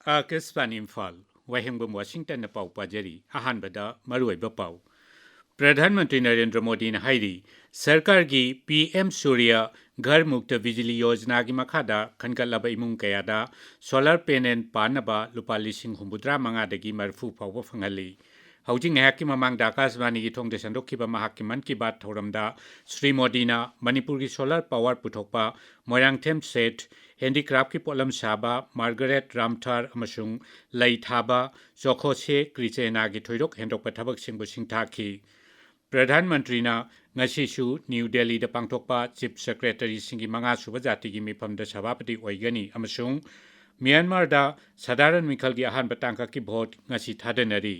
Akashvani Imphal वाहेंगबम Washington न पाउ पाजरी अहानबदा मरुइबा पाउ प्रधानमंत्री नरेंद्र मोदी ने हाईरी सरकार की पीएम सूर्य घर मुक्त बिजली योजना की मखादा खनगलब इमुंग कयादा सोलर पैनल पानबा लुपा लिसिंग हुमुद्रा मंगादगी मरफू फाव फंगली हौजिंग हैकी ममांग आकाशवाणी की थोंग संदोखिबा महाकी मन की बात थौरमदा श्री मोदी ना मणिपुर की सोलर पावर पुथोकपा मोयांगथेम सेट हैंडीक्राफ्ट की पोलम साबा मार्गरेट रामथार अमसुंग लई थाबा जोखोसे क्रिचेना की थोइरोक हेंडोकपा थबक सिंबु सिंगथाखी प्रधानमंत्री ना ngasisu न्यू दिल्ली दा पांगथोकपा चीफ सेक्रेटरी सिंगी मंगा सुबा जाति की मिफम दा सभापति ओइगनी अमसुंग म्यांमार दा साधारण मिखल की आहान बतांका की भोट ngasi थादनरी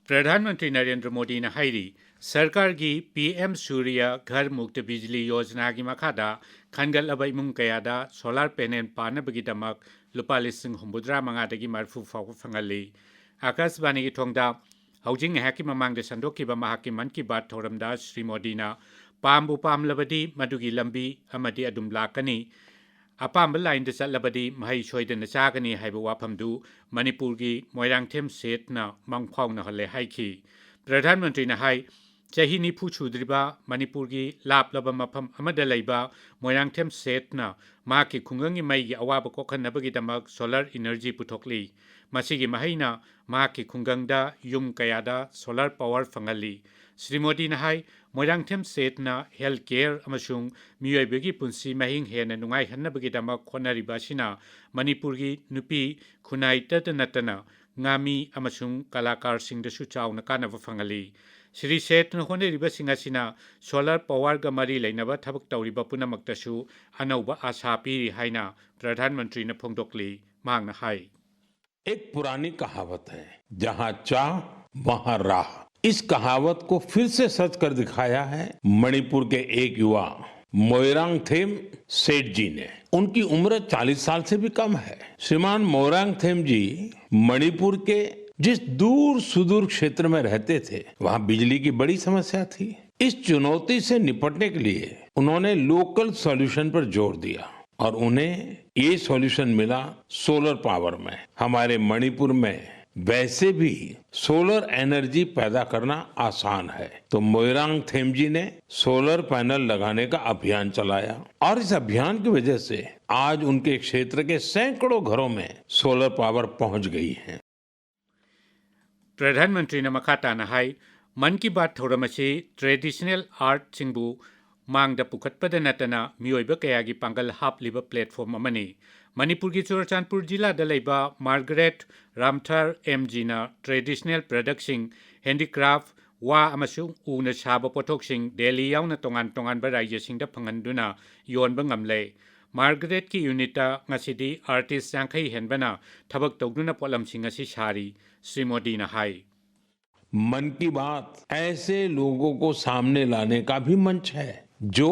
प्रधानमंत्री नरेंद्र मोदी ने हाईरी सरकार की पीएम सूर्य घर मुक्त बिजली योजना की मखादा खनगलब इमुंग कयादा सोलर पैनल पानबगीदमक लुपा लिसिंग हुमुद्रा मंगादगी मरफू फाव फंगली आकाशवाणी की थोंगदा हौजिंग हैकी ममांग दे संदोखिबा महाकी मन की बात थौरमदा श्री मोदी ना पामबु पामलबदी मदुगी लंबी अमदी अदुम लाकनी अपाम लाइन चलबदी मई सोदन चागनी है वाफमदू मणिपुर की मोयांगथेम सेटना मंगफाउन हले हाइखी प्रधानमंत्री ने हाई चाही निफू छुद्रीबा मणिपुर की लापलब मफम अमदा लैबा मोयांगथेम सेटना माकी खुंगंगी मई की अवाब कोखनबगीदमक सोलर एनर्जी पुथोकली मसीगी महिना माकी खुंगंगदा युम कयादा सोलर पावर फंगली श्री मोदी ने हाई मोयांगथेम सेटना हेल्थ केयर अमसुंग मियोइबगी पुंसी महिंग हेन नुंगाई हन्नबगीदमक खोनरिबासिना मणिपुर की नुपी खुनाई नतना ngami amasung kalakar singdasu chauna kanaba fangali Shri Seth होनेरिबसिंगासिना solar power गा मरी लेनबा थबक तौरिबा पुनमक्तसु अनौबा आशा पीरी हाइना प्रधानमंत्री ने फोंदोकली मांगना हाई एक पुरानी कहावत है जहां चाह वहां राह इस कहावत को फिर से सच कर दिखाया है मणिपुर के एक युवा मोइरांगथेम सेठ जी ने। उनकी उम्र 40 साल से भी कम है। श्रीमान मोइरांगथेम जी मणिपुर के जिस दूर सुदूर क्षेत्र में रहते थे वहां बिजली की बड़ी समस्या थी। इस चुनौती से निपटने के लिए उन्होंने लोकल सॉल्यूशन पर जोर दिया और उन्हें ये सॉल्यूशन मिला सोलर पावर में। हमारे मणिपुर में वैसे भी सोलर एनर्जी पैदा करना आसान है, तो मोइरांगथेम जी ने सोलर पैनल लगाने का अभियान चलाया और इस अभियान की वजह से आज उनके क्षेत्र के सैकड़ों घरों में सोलर पावर पहुंच गई है। प्रधानमंत्री ने मखाता नहाई मन की बात थोरमसी ट्रेडिशनल आर्ट सिंबु मांग द पुखतपद नतना मियोइबा कयागी पांगल हापलिबा प्लेटफॉर्म अमनी मणिपुर की चुरचांदपुर जिला दलेबा मार्गरेट रामथर एमजी ना ट्रेडिशनल प्रोडक्ट्सिंग हैंडीक्राफ्ट वा अमसुंग ऊन साब पोथोक्सिंग दिल्ली यावना तोंगान तोंगानबा राज्यसिंगदा फंगनदुना योनबा ngamle मार्गरेट की यूनिटा ngasiदी आर्टिस्ट यांखै हेनबना थबक तौदुना पोलमसिंग असि सारी श्री मोदी ने हाई मन की बात ऐसे लोगों को सामने लाने का भी मंच है जो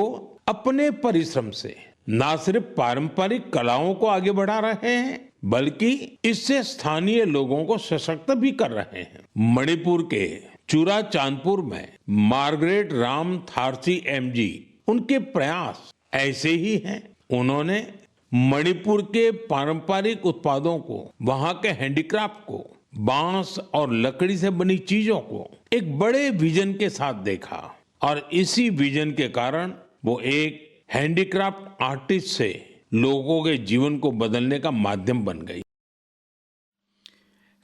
अपने परिश्रम से न सिर्फ पारंपरिक कलाओं को आगे बढ़ा रहे हैं बल्कि इससे स्थानीय लोगों को सशक्त भी कर रहे हैं। मणिपुर के चुराचांदपुर में मार्गरेट राम थारसी एमजी उनके प्रयास ऐसे ही हैं। उन्होंने मणिपुर के पारंपरिक उत्पादों को, वहां के हैंडीक्राफ्ट को, बांस और लकड़ी से बनी चीजों को एक बड़े विजन के साथ देखा और इसी विजन के कारण वो एक हैंडीक्राफ्ट आर्टिस्ट से लोगों के जीवन को बदलने का माध्यम बन गई।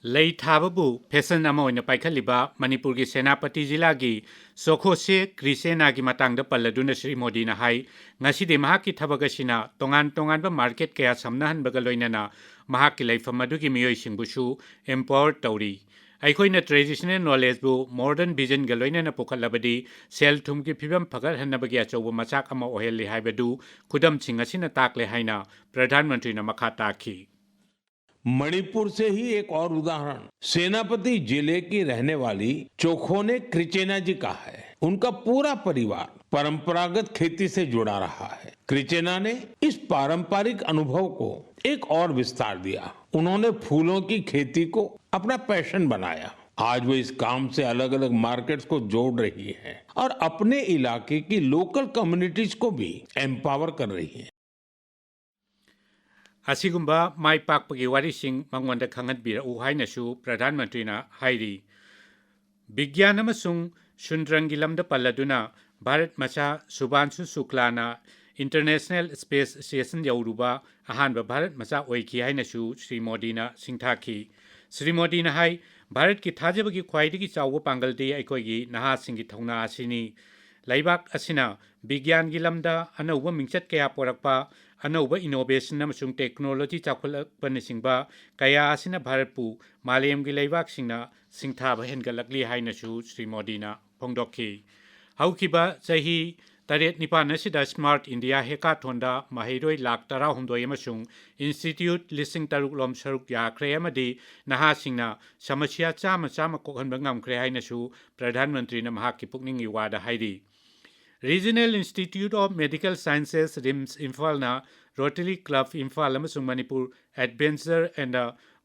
लई थाबबु फैशन अमा ओइना पाइखलिबा मणिपुर की सेनापति जिला की सोखोसे क्रिसेना की मतांगदा पल्लदुना श्री मोदी ना हाई ngaside mahaki thabagasiना तोंगान तोंगानबा मार्केट कया समनहनबगा लोइनाना mahaki लाइफम अदुगी मियोइसिंगबुसु एम्पावर तौरी अखोइना ट्रेडिशनल नॉलेज बु मॉडर्न विजन ग लोइनाना पुखलबदी सेल थुम की फिबम फगरहनबगी अचौब मचाक अमा ओहेलि हाइबदु खुदमसिंग असिना ताकले हाइना प्रधानमंत्री ना मखा ताखी। मणिपुर से ही एक और उदाहरण सेनापति जिले की रहने वाली चोखोने क्रिचेना जी का है। उनका पूरा परिवार परंपरागत खेती से जुड़ा रहा है। क्रिचेना ने इस पारंपरिक अनुभव को एक और विस्तार दिया। उन्होंने फूलों की खेती को अपना पैशन बनाया आज वो इस काम से अलग अलग मार्केट्स को जोड़ रही है और अपने इलाके की लोकल कम्युनिटीज को भी एम्पावर कर रही है। असिगुम्बा माई पाकपगी वारिसिंग मंगोंदा खंगतबिरउ हाइनसु प्रधानमंत्रीना हाइरी विज्ञान अमसुंग शुंद्रंगी लमदा पल्लदुना भारत मचा सुबांशु शुक्लाना इंटरनेशनल स्पेस स्टेशन यौरुबा अहानबा भारत मचा ओइखी हाइनसु श्री मोदीना सिंथाखी श्री मोदीना हाई भारत की थाजबगी ख्वाइदगी चाउबा पांगलदी अखोइगी नहासिंगी थौना आसिनी लैबाक असिना विज्ञान की लमदा अनौबा मिंचत कया पोरकपा अनौबा इनोवेशन अमसुंग टेक्नोलॉजी चाखुलपनसिंगबा कया असिना भारतपु मालेमगी लैबाकसिंगना सिंथाबा हेनगलकली हाइनसु श्री मोदीना फोंदोखी हौखिबा चाही तरेट निपान असिदा स्मार्ट इंडिया हेकाथोंदा महिरोई लाख 13 अमसुंग इंस्टीट्यूट लिसिंग तरुक लोम सरुक याख्रे अमदी नहासिंगना समस्या चामा चामा कोहनबा ngamkhre हाइनसु प्रधानमंत्रीना महाकि पुकनिंग वादा हाइरी Regional Institute of Medical Sciences RIMS Imphal Rotary Club Imphal amasung Manipur Adventure and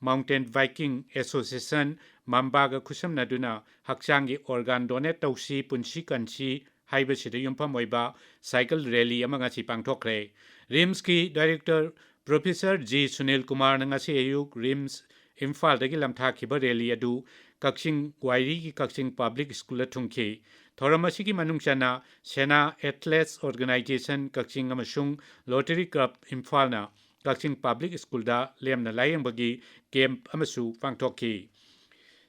Mountain Viking Association Mambaga Kusamnaduna Hakchangi Organ Donate Tausi Punshi Kanchi Haibasida Yumpam Oiba Cycle Rally Amangasi Pangtokre RIMS ki Director Professor G Sunil Kumar Nangasi Ayuk RIMS Imphal dagi lamthakiba rally adu Kakching Wairi ki Kakching Public School thungki Thoramasi manungchana Sena Athletes Organization Kakching amasung Lottery Club Imphal na Kakching Public School da lemna layang game amasu pangtokki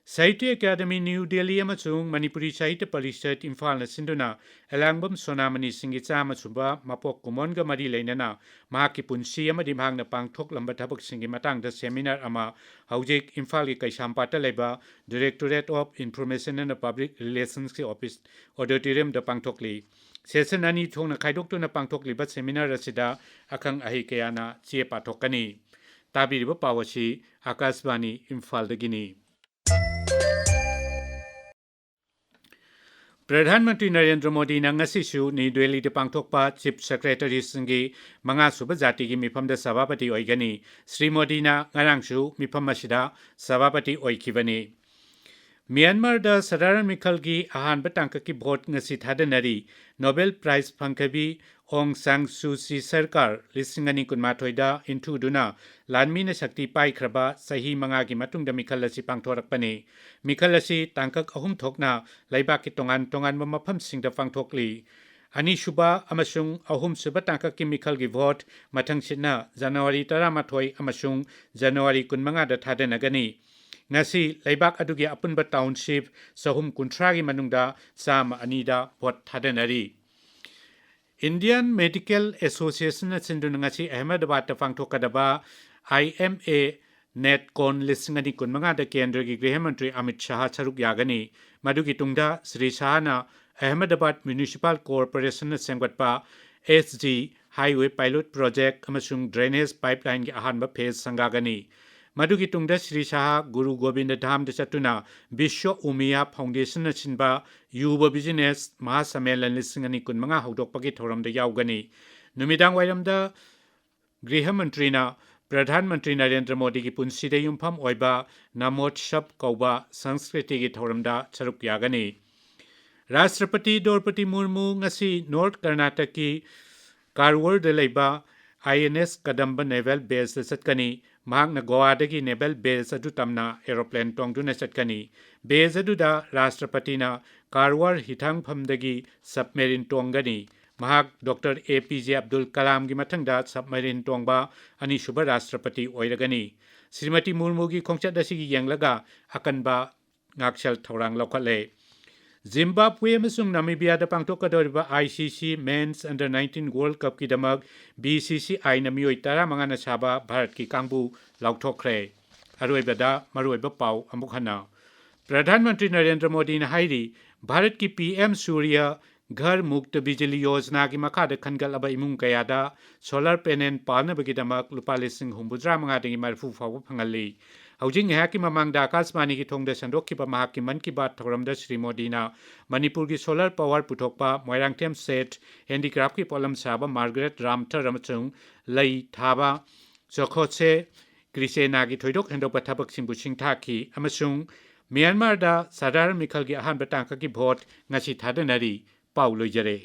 Sahitya Academy New Delhi amasung Manipuri Sahitya Parishad Imphal na sinduna Elangbam Sonamani Singicha amasuba mapok kumonga mari leinana mahaki punsi amadi mahangna pangthok lamba thabak singi matangda seminar ama haujik Imphal ki kaisampata leba Directorate of Information and Public Relations ki Office Auditorium da pangthokli session ani thongna khaidoktu na pangthokli ba seminar asida akang ahi kayana che pathokani tabiriba pawasi Akashvani Imphal dagini प्रधानमंत्री नरेंद्र मोदी नंगसिसु नी Delhi de pangthokpa chief secretary singi manga suba jati gi mifam da sabapati oigani Shri Modi na ngarangsu mifam asida sabapati oikhibani Myanmar da sadaran mikhal gi ahan batangka ki vote ngasi thadanari Nobel Prize phangkabi Aung San Suu Kyi sarkar lisingani kunmathoi da intu duna lanmi na shakti pai khraba sahi manga gi matung da mikhal asi pangthorakpani mikhal asi tangkak ahum thokna laibak ki tongan tongan mafam sing da pangthokli ani shuba amasung ahum suba tangkak ki mikhal gi vote mathang sitna January 18 amasung January 15 da thadanagani ngasi laibak adugi apunba township sahum kuntragi manungda sama anida vote thadanari Indian Medical Association sindun ngasi Ahmedabad ta pangthokadaba IMA Netcon lisingani kunmanga da kendra gi Griha Mantri Amit Shah charuk yagani madugi tungda Sri Shah na Ahmedabad Municipal Corporation na sengwatpa SG Highway Pilot Project amasung drainage pipeline gi ahanba phase sangagani Madugi tungda Sri Shah Guru Gobind Dham da chatuna Bisho Umiya Foundation na sinba Yuba Business Mahasamelan lisingani kunmanga haudokpagi thoram da yaugani numidang wairamda Griha Mantri na Pradhan Mantri Narendra Modi ki punsida yumpham oiba Namotshav kauba Sanskriti ki thoram da charuk yagani Rashtrapati Draupadi Murmu ngasi North Karnataka ki Karwar da leiba INS Kadamba Naval Base da chatkani Mahakna Goa dagi Naval Base adu tamna aeroplane tongduna chatkani base adu da Rashtrapati na Karwar hitangpham dagi submarine tongani Mahak Dr. APJ Abdul Kalam gi mathangda submarine tongba ani shuba Rashtrapati oiragani Srimati Murmu gi khongchat asigi yenglaga akanba ngakshal thorang lokhale Zimbabwe amasung Namibia da pangthokadoriba ICC Men's Under 19 World Cup ki damak BCCI na mioi 15 na saba Bharat ki kangbu lauthokre aroibada maroiba pau amuk hana Pradhanmantri Narendra Modi na hairi Bharat ki PM Surya Ghar Mukt Bijli Yojana ki makhada khangalaba imung kayada solar panel panabagi damak lupa lising humbudra manga dingi marfu fawu phangali Haujing haki mamangda Akashvani ki thongda sandokhiba mahaki man ki baat thoramda Sri Modi na Manipur ki solar power puthokpa Moirangthem set handicraft ki polam saba Margaret Ramthar amachung lai thaba Chokhoche Krisena ki thoidok hendokpa thabak singbu singtha ki amasung Myanmar दा साधारण मिखल की अहान बतांका की vote ngasi थादनari पाउ लोइजरे